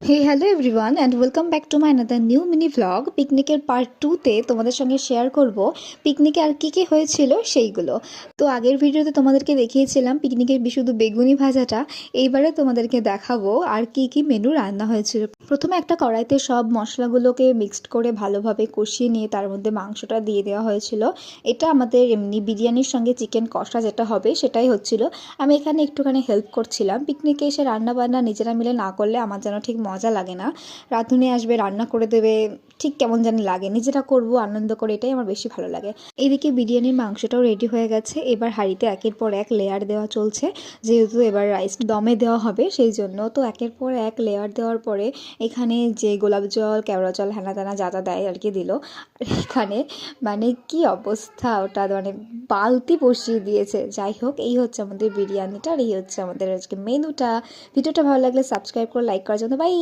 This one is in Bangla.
Hey hello everyone and welcome back to my another new mini vlog. পিকনিকের পার্ট 2তে তোমাদের সঙ্গে শেয়ার করব পিকনিকে আর কী হয়েছিল সেইগুলো। তো আগের ভিডিওতে তোমাদেরকে দেখিয়েছিলাম পিকনিকের শুধু বেগুনি ভাজাটা। এইবারে তোমাদেরকে দেখাবো আর কি মেনু রান্না হয়েছিল। প্রথমে একটা কড়াইতে সব মশলাগুলোকে মিক্সড করে ভালোভাবে কষিয়ে নিয়ে তার মধ্যে মাংসটা দিয়ে দেওয়া হয়েছিল। এটা আমাদের এমনি বিরিয়ানির সঙ্গে চিকেন কষা যেটা হবে সেটাই হচ্ছিল। আমি এখানে একটুখানি হেল্প করছিলাম। পিকনিকে এসে রান্না বান্না নিজেরা মিলে না করলে আমার যেন ঠিক মজা লাগে না। রাঁধুনি আসবে, রান্না করে দেবে, ঠিক কেমন জানি লাগে। নিজেরা করব আনন্দ করে, এটাই আমার বেশি ভালো লাগে। এইদিকে বিরিয়ানির মাংসটাও রেডি হয়ে গেছে। এবার হাঁড়িতে একের পর এক লেয়ার দেওয়া চলছে, যেহেতু এবার রাইস দমে দেওয়া হবে সেই জন্য। তো একের পর এক লেয়ার দেওয়ার পরে এখানে যে গোলাপ জল, কেওড়া জল, হ্যানা ত্যানা যা যা দেয় আর কি দিল। এখানে মানে কি অবস্থা, ওটা মানে বালতি বসিয়ে দিয়েছে। যাই হোক, এই হচ্ছে আমাদের বিরিয়ানিটা আর এই হচ্ছে আমাদের আজকে মেনুটা। ভিডিওটা ভালো লাগলে সাবস্ক্রাইব করে লাইক করার জন্য। বাই।